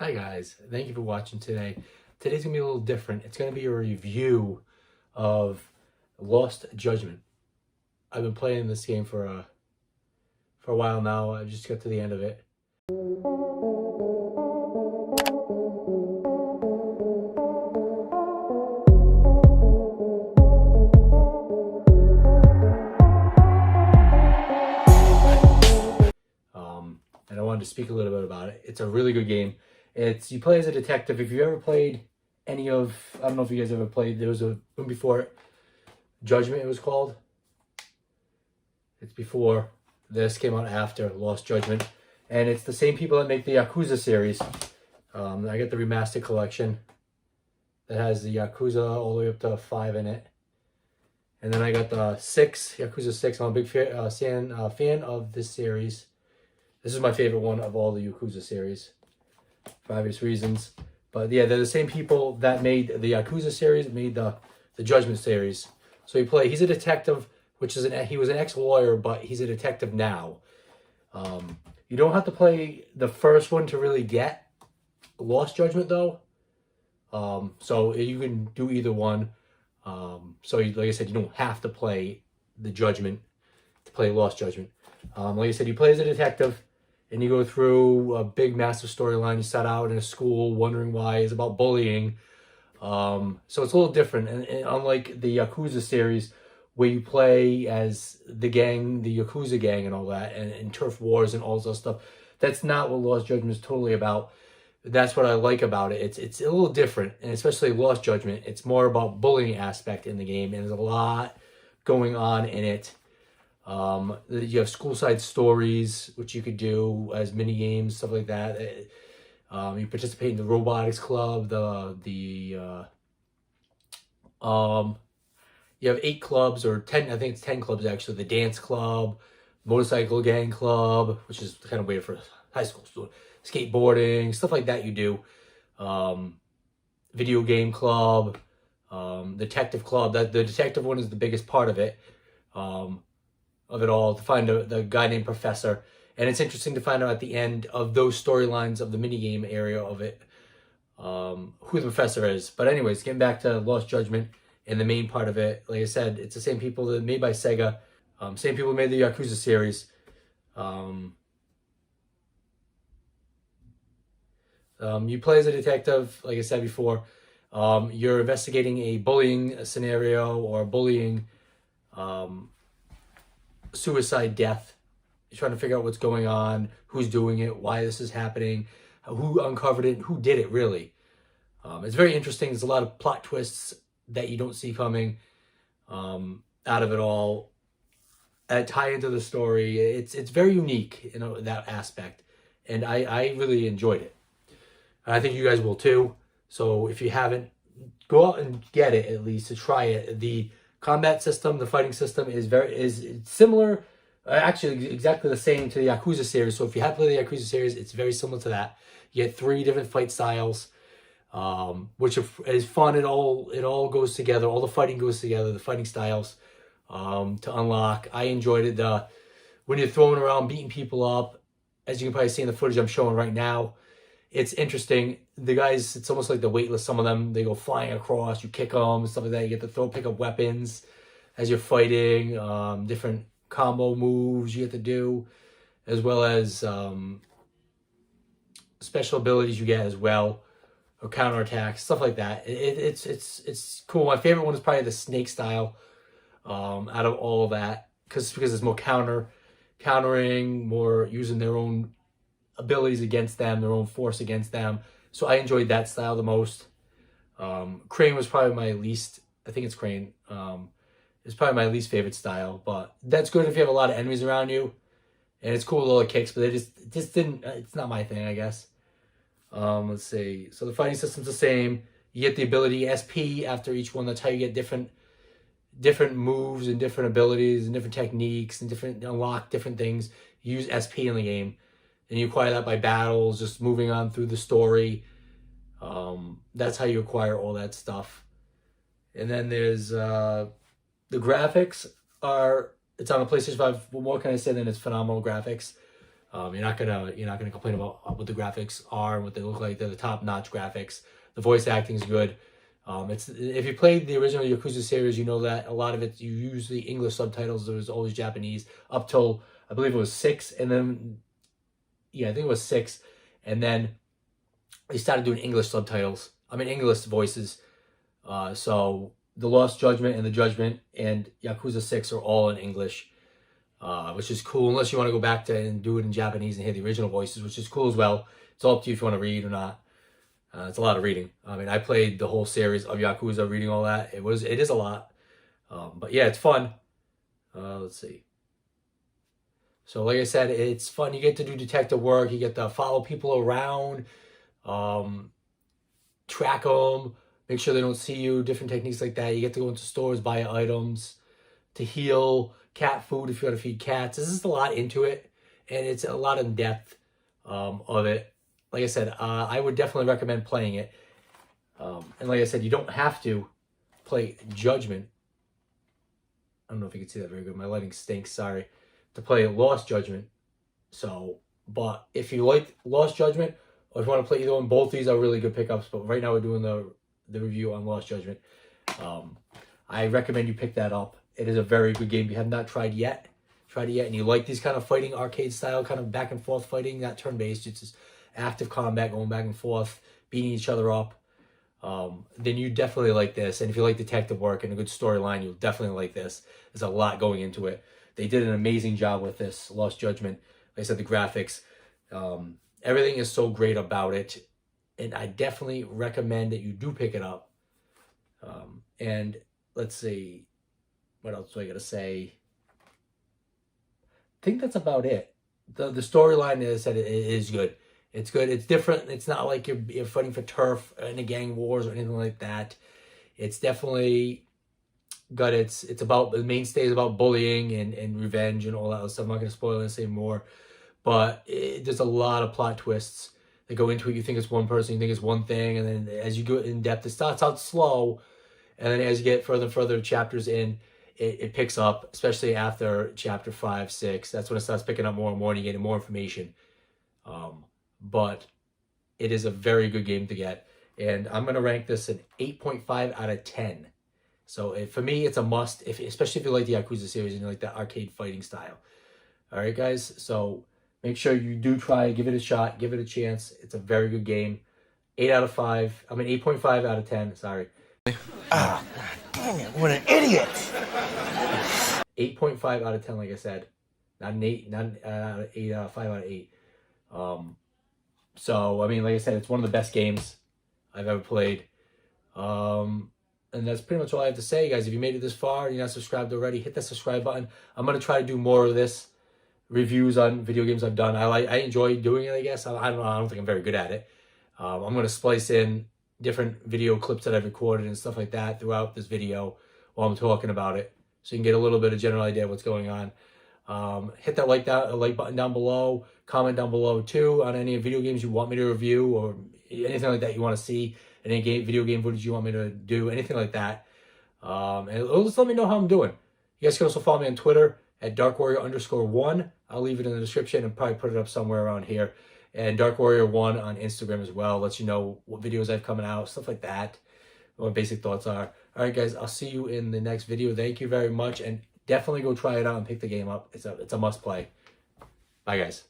Hi guys, thank you for watching today. Today's gonna be a little different. It's gonna be a review of Lost Judgment. I've been playing this game for a while now. I just got to the end of it. And I wanted to speak a little bit about it. It's a really good game. You play as a detective. If you ever played any of, I don't know if you guys ever played. There was a one before Judgment. It was called. It's before this, came out after Lost Judgment, and it's the same people that make the Yakuza series. I got the remastered collection that has the Yakuza all the way up to 5 in it. And then I got the 6, Yakuza 6. I'm a big fan of this series. This is my favorite one of all the Yakuza series for obvious reasons. But yeah, they're the same people that made the Yakuza series, made the Judgment series. So he's a detective, he was an ex-lawyer, but he's a detective now. You don't have to play the first one to really get Lost Judgment though. So you can do either one. Like I said, you don't have to play the Judgment to play Lost Judgment. Like I said, you play as a detective, and you go through a big, massive storyline. You start out in a school wondering why. It's about bullying. So it's a little different. And unlike the Yakuza series, where you play as the gang, the Yakuza gang and all that, and turf wars and all this other stuff, that's not what Lost Judgment is totally about. That's what I like about it. It's a little different, and especially Lost Judgment. It's more about bullying aspect in the game, and there's a lot going on in it. You have school-side stories, which you could do as mini games, stuff like that. You participate in the robotics club. You have 8 clubs, or 10. I think it's 10 clubs actually. The dance club, motorcycle gang club, which is kind of weird for high school students. Skateboarding, stuff like that. You do. Video game club, detective club. That the detective one is the biggest part of it. Of it all, to find the guy named Professor. And it's interesting to find out at the end of those storylines of the minigame area of it, who the Professor is. But anyways, getting back to Lost Judgment and the main part of it, like I said, it's the same people that made by Sega. Same people made the Yakuza series. You play as a detective, like I said before. You're investigating a bullying scenario or bullying suicide death. You're trying to figure out what's going on, who's doing it, why this is happening, who uncovered it, who did it really. It's very interesting. There's a lot of plot twists that you don't see coming out of it all that tie into the story. It's very unique in that aspect, and I really enjoyed it. I think you guys will too. So if you haven't, go out and get it at least to try it. The combat system, the fighting system is similar, actually exactly the same to the Yakuza series. So if you have played the Yakuza series, it's very similar to that. You get 3 different fight styles, which is fun. It all goes together. All the fighting goes together. The fighting styles to unlock. I enjoyed it. When you're throwing around, beating people up, as you can probably see in the footage I'm showing right now. It's interesting. The guys, it's almost like the weightless. Some of them, they go flying across. You kick them, stuff like that. You get to pick up weapons as you're fighting. Different combo moves you get to do, as well as special abilities you get as well, or counterattacks, stuff like that. It's cool. My favorite one is probably the snake style. Out of all of that, because it's more countering, more using their own abilities against them, their own force against them. So I enjoyed that style the most. Crane was probably my least. I think it's Crane. It's probably my least favorite style, but that's good if you have a lot of enemies around you, and it's cool with all the kicks. But it just didn't. It's not my thing, I guess. Let's see. So the fighting system's the same. You get the ability SP after each one. That's how you get different moves and different abilities and different techniques and unlock different things. You use SP in the game. And you acquire that by battles, just moving on through the story. That's how you acquire all that stuff. And then there's the graphics it's on a PlayStation 5. What more can I say than it's phenomenal graphics? You're not gonna complain about what the graphics are and what they look like. They're the top-notch graphics. The voice acting is good. It's if you played the original Yakuza series, you know that a lot of it you use the English subtitles. There was always Japanese up till I believe it was 6, and then I think it was 6, and then they started doing English subtitles. English voices. So the Lost Judgment and the Judgment and Yakuza 6 are all in English, which is cool. Unless you want to go back to and do it in Japanese and hear the original voices, which is cool as well. It's all up to you if you want to read or not. It's a lot of reading. I played the whole series of Yakuza, reading all that. It is a lot, but yeah, it's fun. Let's see. So like I said, it's fun. You get to do detective work. You get to follow people around, track them, make sure they don't see you, different techniques like that. You get to go into stores, buy items to heal, cat food if you want to feed cats. There's just a lot into it, and it's a lot in depth of it. Like I said, I would definitely recommend playing it. And like I said, you don't have to play Judgment. I don't know if you can see that very good. My lighting stinks, sorry. To play Lost Judgment. So, but if you like Lost Judgment, or if you want to play either one, both these are really good pickups. But right now we're doing the review on Lost Judgment. I recommend you pick that up. It is a very good game. If you have not tried it yet, and you like these kind of fighting, arcade style, kind of back and forth fighting, not turn-based, it's just active combat, going back and forth, beating each other up, then you definitely like this. And if you like detective work and a good storyline, you'll definitely like this. There's a lot going into it. They did an amazing job with this Lost Judgment. Like I said, the graphics, everything is so great about it, and I definitely recommend that you do pick it up. And let's see, what else do I gotta say? I think that's about it. The storyline, as I said, it is good. It's good. It's different. It's not like you're fighting for turf in a gang wars or anything like that. It's definitely got it's about, the mainstay is about bullying and revenge and all that stuff. I'm not going to spoil this anymore, but there's a lot of plot twists that go into it. You think it's one person, you think it's one thing, and then as you go in depth, it starts out slow, and then as you get further and further chapters in, it picks up, especially after chapter 5, 6. That's when it starts picking up more and more, and you get more information. But it is a very good game to get, and I'm going to rank this an 8.5 out of 10. So for me, it's a must, especially if you like the Yakuza series and you like that arcade fighting style. All right, guys. So make sure you do try, give it a shot, give it a chance. It's a very good game. 8 out of 5. 8.5 out of 10. Sorry. Ah, dang it! What an idiot! 8.5 out of 10, like I said. Not an 8, not 8 out of 5 out of 8. So, like I said, it's one of the best games I've ever played. And that's pretty much all I have to say, guys. If you made it this far and you're not subscribed already, hit that subscribe button. I'm going to try to do more of this, reviews on video games I've done. I enjoy doing it, I guess. I don't know. I don't think I'm very good at it. I'm going to splice in different video clips that I've recorded and stuff like that throughout this video while I'm talking about it, so you can get a little bit of general idea of what's going on. Hit that like button down below. Comment down below too on any video games you want me to review or anything like that you want to see. Any video game footage you want me to do, anything like that. And just let me know how I'm doing. You guys can also follow me on Twitter at DarkWarrior_1. I'll leave it in the description and probably put it up somewhere around here. And DarkWarrior1 on Instagram as well. Lets you know what videos I've coming out, stuff like that. What my basic thoughts are. All right, guys, I'll see you in the next video. Thank you very much, and definitely go try it out and pick the game up. It's a must play. Bye, guys.